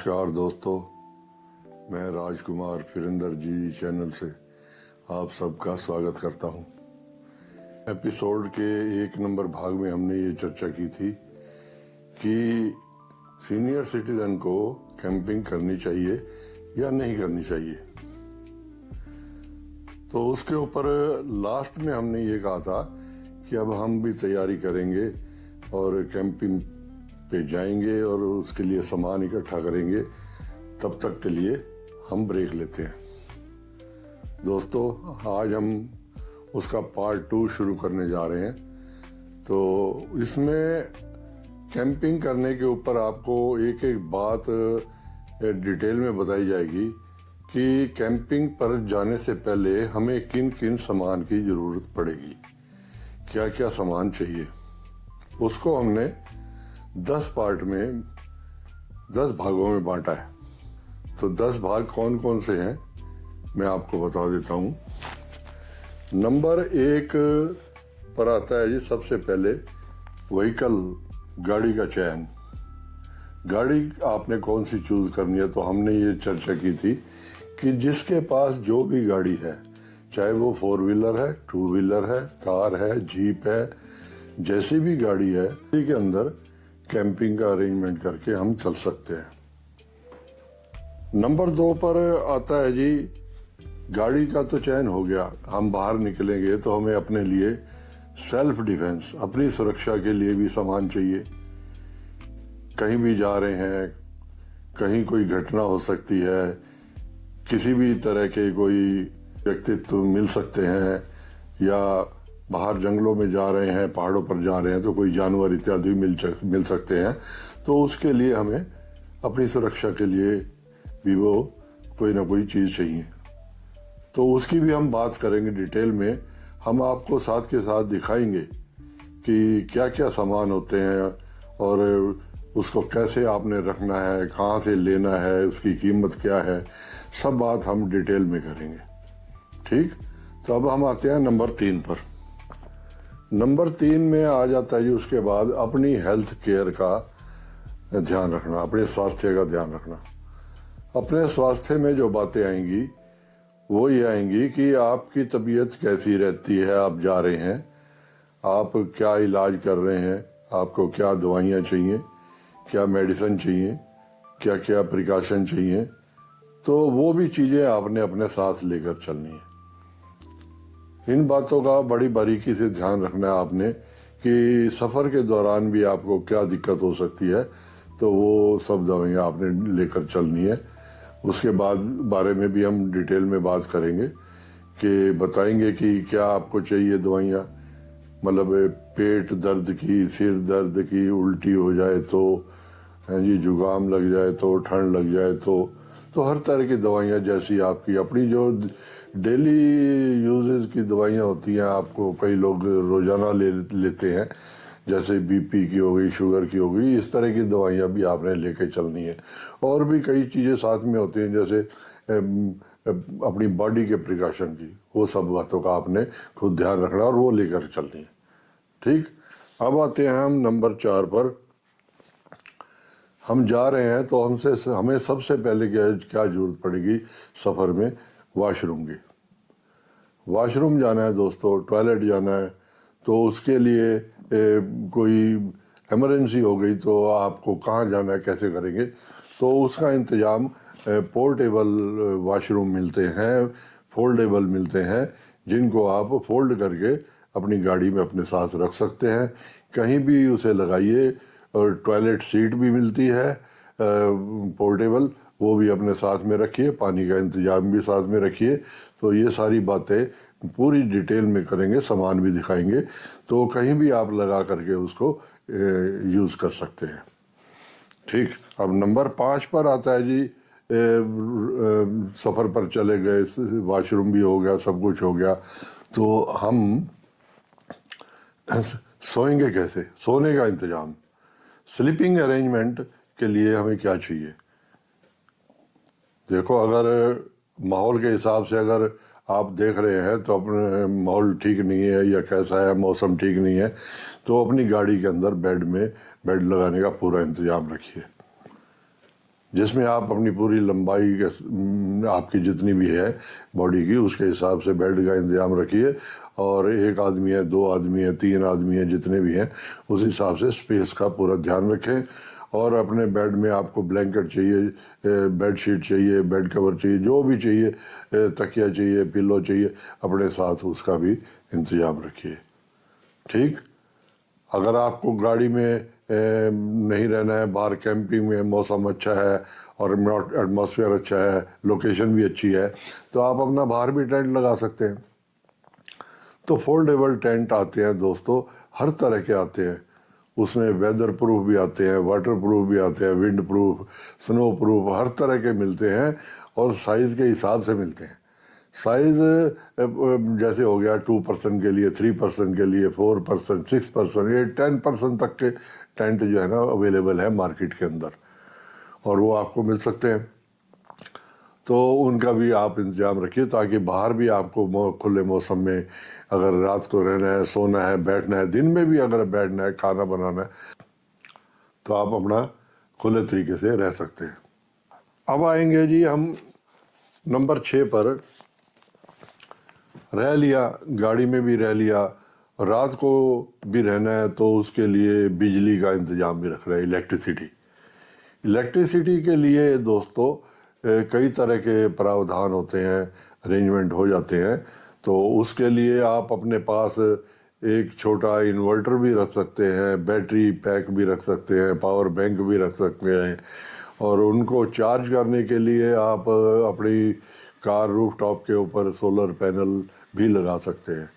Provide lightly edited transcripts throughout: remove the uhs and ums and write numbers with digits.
नमस्कार दोस्तों, मैं राजकुमार फिरिंदर जी चैनल से आप सबका स्वागत करता हूं। एपिसोड के 1 नंबर भाग में हमने ये चर्चा की थी कि सीनियर सिटीजन को कैंपिंग करनी चाहिए या नहीं करनी चाहिए। तो उसके ऊपर लास्ट में हमने ये कहा था कि अब हम भी तैयारी करेंगे और कैंपिंग पे जाएंगे और उसके लिए सामान इकट्ठा करेंगे। तब तक के लिए हम ब्रेक लेते हैं। दोस्तों, आज हम उसका पार्ट 2 शुरू करने जा रहे हैं। तो इसमें कैंपिंग करने के ऊपर आपको एक एक बात डिटेल में बताई जाएगी कि कैंपिंग पर जाने से पहले हमें किन किन सामान की ज़रूरत पड़ेगी, क्या क्या सामान चाहिए। उसको हमने 10 पार्ट में 10 भागों में बांटा है। तो 10 भाग कौन कौन से हैं मैं आपको बता देता हूँ। नंबर 1 पर आता है जी सबसे पहले व्हीकल, गाड़ी का चयन। गाड़ी आपने कौन सी चूज करनी है, तो हमने ये चर्चा की थी कि जिसके पास जो भी गाड़ी है, चाहे वो 4 व्हीलर है, 2 व्हीलर है, कार है, जीप है, जैसी भी गाड़ी है, उसी के अंदर कैंपिंग का अरेंजमेंट करके हम चल सकते हैं। नंबर 2 पर आता है जी, गाड़ी का तो चयन हो गया। हम बाहर निकलेंगे तो हमें अपने लिए सेल्फ डिफेंस, अपनी सुरक्षा के लिए भी सामान चाहिए। कहीं भी जा रहे हैं, कहीं कोई घटना हो सकती है, किसी भी तरह के कोई व्यक्तित्व मिल सकते हैं, या बाहर जंगलों में जा रहे हैं, पहाड़ों पर जा रहे हैं तो कोई जानवर इत्यादि मिल सकते हैं। तो उसके लिए हमें अपनी सुरक्षा के लिए भी वो कोई ना कोई चीज़ चाहिए। तो उसकी भी हम बात करेंगे डिटेल में। हम आपको साथ के साथ दिखाएंगे कि क्या क्या सामान होते हैं और उसको कैसे आपने रखना है, कहाँ से लेना है, उसकी कीमत क्या है, सब बात हम डिटेल में करेंगे। ठीक, तो अब हम आते हैं नंबर 3 पर। नंबर 3 में आ जाता है जी उसके बाद अपनी हेल्थ केयर का ध्यान रखना, अपने स्वास्थ्य का ध्यान रखना। अपने स्वास्थ्य में जो बातें आएंगी वो ये आएंगी कि आपकी तबीयत कैसी रहती है, आप जा रहे हैं, आप क्या इलाज कर रहे हैं, आपको क्या दवाइयाँ चाहिए, क्या मेडिसिन चाहिए, क्या क्या प्रिकॉशन चाहिए। तो वो भी चीज़ें आपने अपने साथ लेकर चलनी है। इन बातों का बड़ी बारीकी से ध्यान रखना है आपने कि सफ़र के दौरान भी आपको क्या दिक्कत हो सकती है, तो वो सब दवाइयाँ आपने लेकर चलनी है। उसके बारे में भी हम डिटेल में बात करेंगे कि बताएंगे कि क्या आपको चाहिए दवाइयाँ। मतलब पेट दर्द की, सिर दर्द की, उल्टी हो जाए तो, जी जुकाम लग जाए तो, ठंड लग जाए तो हर तरह की दवाइयाँ जैसी आपकी अपनी जो डेली यूजेस की दवाइयाँ होती हैं, आपको कई लोग रोजाना लेते हैं, जैसे बीपी की हो गई, शुगर की हो गई, इस तरह की दवाइयाँ भी आपने लेके चलनी है। और भी कई चीज़ें साथ में होती हैं, जैसे अपनी बॉडी के प्रिकॉशन की, वो सब बातों का आपने खुद ध्यान रखना और वो लेकर चलनी है। ठीक, अब आते हैं हम नंबर 4 पर। हम जा रहे हैं तो हमें सबसे पहले क्या जरूरत पड़ेगी सफ़र में, वॉशरूम की। वॉशरूम जाना है दोस्तों, टॉयलेट जाना है, तो उसके लिए कोई इमरजेंसी हो गई तो आपको कहाँ जाना है, कैसे करेंगे। तो उसका इंतज़ाम पोर्टेबल वॉशरूम मिलते हैं, फोल्डेबल मिलते हैं, जिनको आप फोल्ड करके अपनी गाड़ी में अपने साथ रख सकते हैं, कहीं भी उसे लगाइए। और टॉयलेट सीट भी मिलती है पोर्टेबल, वो भी अपने साथ में रखिए, पानी का इंतजाम भी साथ में रखिए। तो ये सारी बातें पूरी डिटेल में करेंगे, सामान भी दिखाएंगे, तो कहीं भी आप लगा करके उसको यूज़ कर सकते हैं। ठीक, अब नंबर 5 पर आता है जी, सफ़र पर चले गए, वॉशरूम भी हो गया, सब कुछ हो गया, तो हम सोएंगे कैसे, सोने का इंतज़ाम, स्लीपिंग अरेंजमेंट के लिए हमें क्या चाहिए। देखो, अगर माहौल के हिसाब से अगर आप देख रहे हैं तो अपने माहौल ठीक नहीं है या कैसा है, मौसम ठीक नहीं है, तो अपनी गाड़ी के अंदर बेड लगाने का पूरा इंतजाम रखिए। जिसमें आप अपनी पूरी लंबाई आपकी जितनी भी है बॉडी की उसके हिसाब से बेड का इंतज़ाम रखिए। और एक आदमी है, 2 आदमी है, 3 आदमी है, जितने भी हैं उस हिसाब से स्पेस का पूरा ध्यान रखें। और अपने बेड में आपको ब्लैंकेट चाहिए, बेड शीट चाहिए, बेड कवर चाहिए, जो भी चाहिए, तकिया चाहिए, पिलो चाहिए, अपने साथ उसका भी इंतज़ाम रखिए। ठीक। अगर आपको गाड़ी में नहीं रहना है, बाहर कैंपिंग में मौसम अच्छा है और एटमॉस्फेयर अच्छा है, लोकेशन भी अच्छी है, तो आप अपना बाहर भी टेंट लगा सकते हैं। तो फोल्डेबल टेंट आते हैं दोस्तों, हर तरह के आते हैं। उसमें वेदर प्रूफ भी आते हैं, वाटर प्रूफ भी आते हैं, विंड प्रूफ, स्नो प्रूफ, हर तरह के मिलते हैं और साइज़ के हिसाब से मिलते हैं। साइज़ जैसे हो गया 2 पर्सन के लिए, 3 पर्सन के लिए, 4 पर्सन, 6 पर्सन, ये 10 पर्सन तक के टेंट जो है ना अवेलेबल है मार्केट के अंदर, और वो आपको मिल सकते हैं। तो उनका भी आप इंतज़ाम रखिए ताकि बाहर भी आपको खुले मौसम में अगर रात को रहना है, सोना है, बैठना है, दिन में भी अगर बैठना है, खाना बनाना है, तो आप अपना खुले तरीके से रह सकते हैं। अब आएंगे जी हम नंबर 6 पर। रह लिया, गाड़ी में भी रह लिया, रात को भी रहना है तो उसके लिए बिजली का इंतज़ाम भी रख रहे हैं, इलेक्ट्रिसिटी। इलेक्ट्रिसिटी के लिए दोस्तों कई तरह के प्रावधान होते हैं, अरेंजमेंट हो जाते हैं। तो उसके लिए आप अपने पास एक छोटा इन्वर्टर भी रख सकते हैं, बैटरी पैक भी रख सकते हैं, पावर बैंक भी रख सकते हैं, और उनको चार्ज करने के लिए आप अपनी कार रूफटॉप के ऊपर सोलर पैनल भी लगा सकते हैं।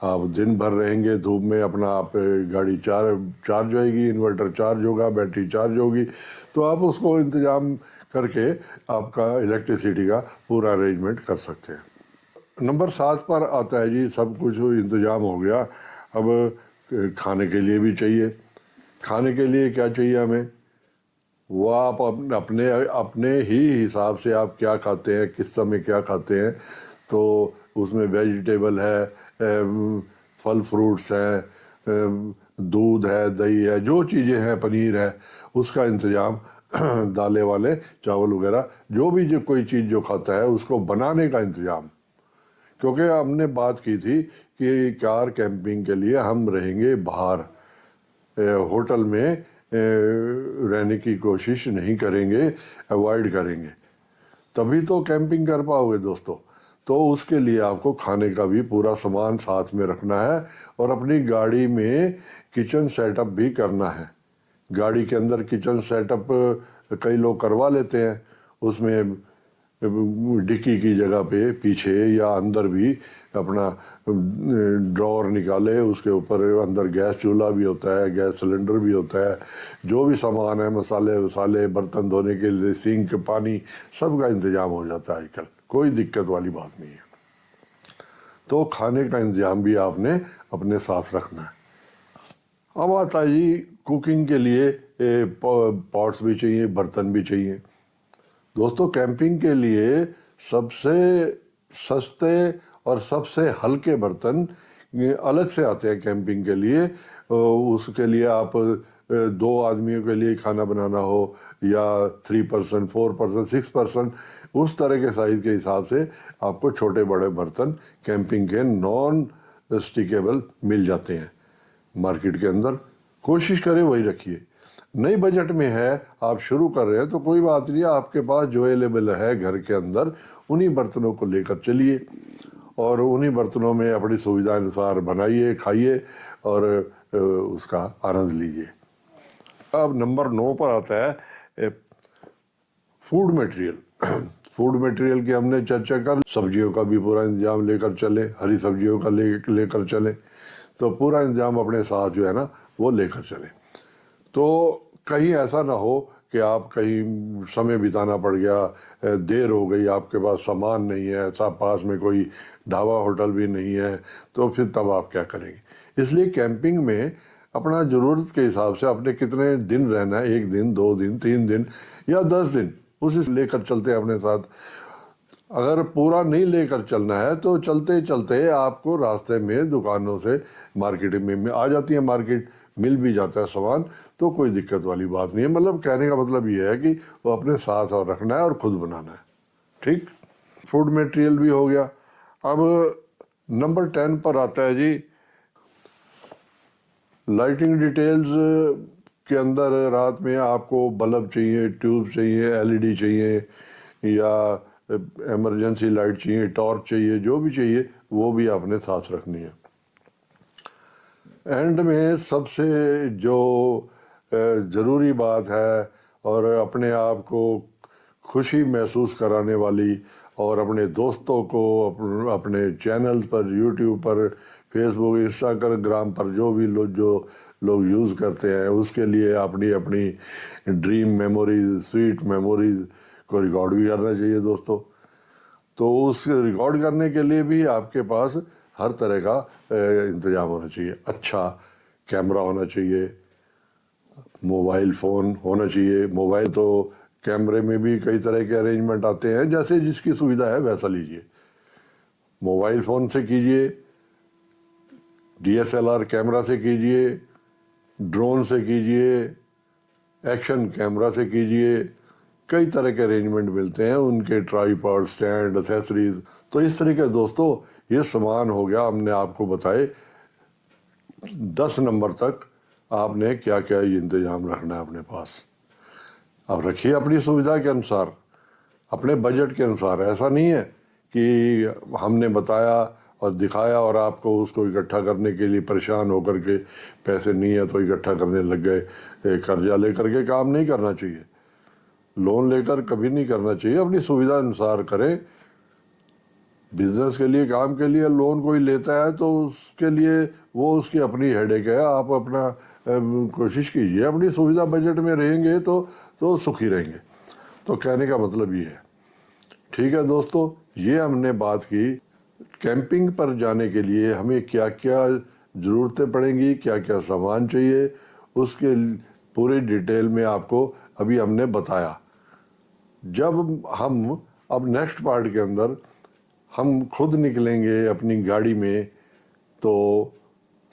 आप दिन भर रहेंगे धूप में, अपना आप गाड़ी चार्ज होएगी, इन्वर्टर चार्ज होगा, बैटरी चार्ज होगी, तो आप उसको इंतज़ाम करके आपका इलेक्ट्रिसिटी का पूरा अरेंजमेंट कर सकते हैं। नंबर 7 पर आता है जी, सब कुछ इंतज़ाम हो गया, अब खाने के लिए भी चाहिए। खाने के लिए क्या चाहिए हमें, वो आप अपने अपने ही हिसाब से आप क्या खाते हैं, किस समय क्या खाते हैं। तो उसमें वेजिटेबल है, फल फ्रूट्स हैं, दूध है, दही है, जो चीज़ें हैं, पनीर है, उसका इंतज़ाम, दालें वाले चावल वगैरह, जो भी जो कोई चीज़ जो खाता है उसको बनाने का इंतज़ाम। क्योंकि हमने बात की थी कि कार कैंपिंग के लिए हम रहेंगे बाहर, होटल में रहने की कोशिश नहीं करेंगे, अवॉइड करेंगे, तभी तो कैंपिंग कर पाओगे दोस्तों। तो उसके लिए आपको खाने का भी पूरा सामान साथ में रखना है और अपनी गाड़ी में किचन सेटअप भी करना है। गाड़ी के अंदर किचन सेटअप कई लोग करवा लेते हैं, उसमें डिक्की की जगह पे पीछे या अंदर भी अपना ड्रॉअर निकाले, उसके ऊपर अंदर गैस चूल्हा भी होता है, गैस सिलेंडर भी होता है, जो भी सामान है, मसाले वसाले, बर्तन धोने के लिए सिंक, पानी, सब का इंतज़ाम हो जाता है आजकल, कोई दिक्कत वाली बात नहीं है। तो खाने का इंतज़ाम भी आपने अपने साथ रखना है। अब आता है जी कुकिंग के लिए पॉट्स भी चाहिए, बर्तन भी चाहिए। दोस्तों कैंपिंग के लिए सबसे सस्ते और सबसे हल्के बर्तन अलग से आते हैं कैंपिंग के लिए। उसके लिए आप 2 आदमियों के लिए खाना बनाना हो या 3 पर्सन, 4 पर्सन, 6 पर्सन, उस तरह के साइज़ के हिसाब से आपको छोटे बड़े बर्तन कैंपिंग के नॉन स्टिकेबल मिल जाते हैं मार्केट के अंदर। कोशिश करें वही रखिए। नई बजट में है, आप शुरू कर रहे हैं तो कोई बात नहीं, आपके पास जो अवेलेबल है घर के अंदर उन्हीं बर्तनों को लेकर चलिए और उन्हीं बर्तनों में अपनी सुविधा अनुसार बनाइए, खाइए और उसका आनंद लीजिए। अब नंबर 9 पर आता है फूड मटेरियल। फूड मटेरियल की हमने चर्चा कर, सब्जियों का भी पूरा इंतजाम लेकर चले, हरी सब्जियों का लेकर चले, तो पूरा इंतजाम अपने साथ जो है ना वो लेकर चले। तो कहीं ऐसा ना हो कि आप कहीं समय बिताना पड़ गया, देर हो गई, आपके पास सामान नहीं है, सब पास में कोई ढाबा होटल भी नहीं है, तो फिर तब आप क्या करेंगे। इसलिए कैंपिंग में अपना ज़रूरत के हिसाब से अपने कितने दिन रहना है, 1 दिन, 2 दिन, 3 दिन या 10 दिन, उसे लेकर चलते हैं अपने साथ। अगर पूरा नहीं लेकर चलना है तो चलते चलते आपको रास्ते में दुकानों से मार्केट में आ जाती है, मार्केट मिल भी जाता है सामान, तो कोई दिक्कत वाली बात नहीं है। मतलब कहने का मतलब ये है कि वो अपने साथ और रखना है और ख़ुद बनाना है। ठीक, फूड मटेरियल भी हो गया। अब नंबर 10 पर आता है जी लाइटिंग डिटेल्स के अंदर। रात में आपको बल्ब चाहिए, ट्यूब चाहिए, एलईडी चाहिए या इमरजेंसी लाइट चाहिए, टॉर्च चाहिए, जो भी चाहिए वो भी आपने साथ रखनी है। एंड में सबसे जो ज़रूरी बात है और अपने आप को खुशी महसूस कराने वाली और अपने दोस्तों को अपने चैनल्स पर, यूट्यूब पर, फेसबुक, इंस्टाग्राम पर जो लोग यूज़ करते हैं उसके लिए अपनी अपनी ड्रीम मेमोरीज, स्वीट मेमोरीज को रिकॉर्ड भी करना चाहिए दोस्तों। तो उस रिकॉर्ड करने के लिए भी आपके पास हर तरह का इंतज़ाम होना चाहिए। अच्छा कैमरा होना चाहिए, मोबाइल फ़ोन होना चाहिए। मोबाइल तो कैमरे में भी कई तरह के अरेंजमेंट आते हैं, जैसे जिसकी सुविधा है वैसा लीजिए। मोबाइल फ़ोन से कीजिए, DSLR कैमरा से कीजिए, ड्रोन से कीजिए, एक्शन कैमरा से कीजिए। कई तरह के अरेंजमेंट मिलते हैं, उनके ट्राईपॉड, स्टैंड, एक्सेसरीज। तो इस तरीके दोस्तों ये सामान हो गया, हमने आपको बताए 10 नंबर तक आपने क्या क्या इंतज़ाम रखना है अपने पास। अब रखिए अपनी सुविधा के अनुसार, अपने बजट के अनुसार। ऐसा नहीं है कि हमने बताया और दिखाया और आपको उसको इकट्ठा करने के लिए परेशान होकर के पैसे नहीं है तो इकट्ठा करने लग गए। कर्जा लेकर के काम नहीं करना चाहिए, लोन लेकर कभी नहीं करना चाहिए। अपनी सुविधा अनुसार करें। बिजनेस के लिए, काम के लिए लोन कोई लेता है तो उसके लिए वो उसकी अपनी हेडेक है। आप अपना कोशिश कीजिए, अपनी सुविधा बजट में रहेंगे तो सुखी रहेंगे। तो कहने का मतलब ये है। ठीक है दोस्तों, ये हमने बात की कैंपिंग पर जाने के लिए हमें क्या क्या ज़रूरतें पड़ेंगी, क्या क्या सामान चाहिए, उसके पूरी डिटेल में आपको अभी हमने बताया। जब हम अब नेक्स्ट पार्ट के अंदर हम खुद निकलेंगे अपनी गाड़ी में तो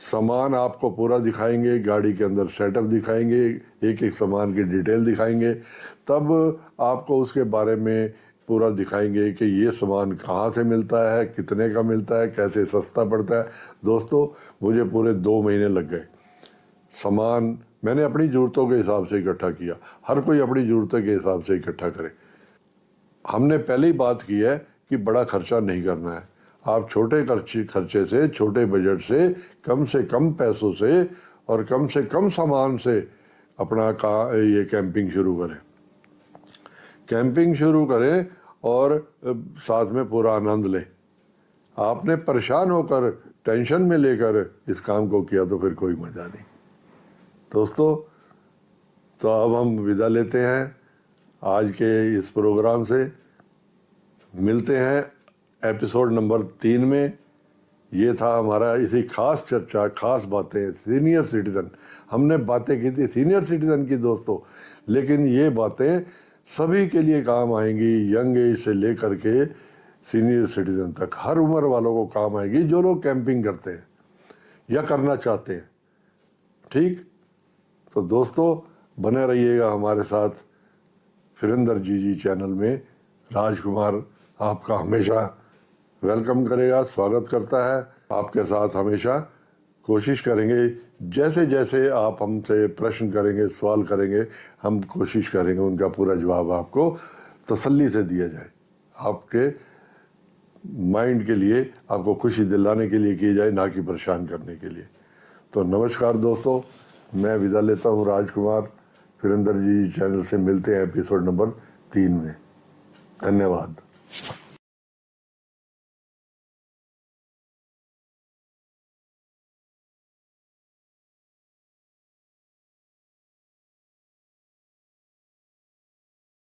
सामान आपको पूरा दिखाएंगे, गाड़ी के अंदर सेटअप दिखाएंगे, एक एक सामान की डिटेल दिखाएंगे। तब आपको उसके बारे में पूरा दिखाएंगे कि ये सामान कहाँ से मिलता है, कितने का मिलता है, कैसे सस्ता पड़ता है। दोस्तों मुझे पूरे 2 महीने लग गए। सामान मैंने अपनी ज़रूरतों के हिसाब से इकट्ठा किया। हर कोई अपनी ज़रूरतों के हिसाब से इकट्ठा करे। हमने पहले ही बात की है कि बड़ा खर्चा नहीं करना है। आप छोटे खर्चे से, छोटे बजट से कम पैसों से और कम से कम सामान से अपना ये कैंपिंग शुरू करें। कैंपिंग शुरू करें और साथ में पूरा आनंद लें। आपने परेशान होकर, टेंशन में लेकर इस काम को किया तो फिर कोई मज़ा नहीं। दोस्तों तो अब हम विदा लेते हैं आज के इस प्रोग्राम से। मिलते हैं एपिसोड नंबर 3 में। ये था हमारा इसी खास चर्चा, खास बातें सीनियर सिटीज़न। हमने बातें की थी सीनियर सिटीज़न की दोस्तों, लेकिन ये बातें सभी के लिए काम आएंगी, यंग एज से लेकर के सीनियर सिटीज़न तक। हर उम्र वालों को काम आएगी जो लोग कैंपिंग करते हैं या करना चाहते हैं। ठीक, तो दोस्तों बने रहिएगा हमारे साथ फिरिंदर जी चैनल में। राजकुमार आपका हमेशा वेलकम करेगा, स्वागत करता है। आपके साथ हमेशा कोशिश करेंगे, जैसे जैसे आप हमसे प्रश्न करेंगे, सवाल करेंगे, हम कोशिश करेंगे उनका पूरा जवाब आपको तसल्ली से दिया जाए। आपके माइंड के लिए, आपको खुशी दिलाने के लिए किया जाए, ना कि परेशान करने के लिए। तो नमस्कार दोस्तों, मैं विदा लेता हूँ राजकुमार। फिरिंदर जी चैनल से मिलते हैं एपिसोड नंबर 3 में। धन्यवाद।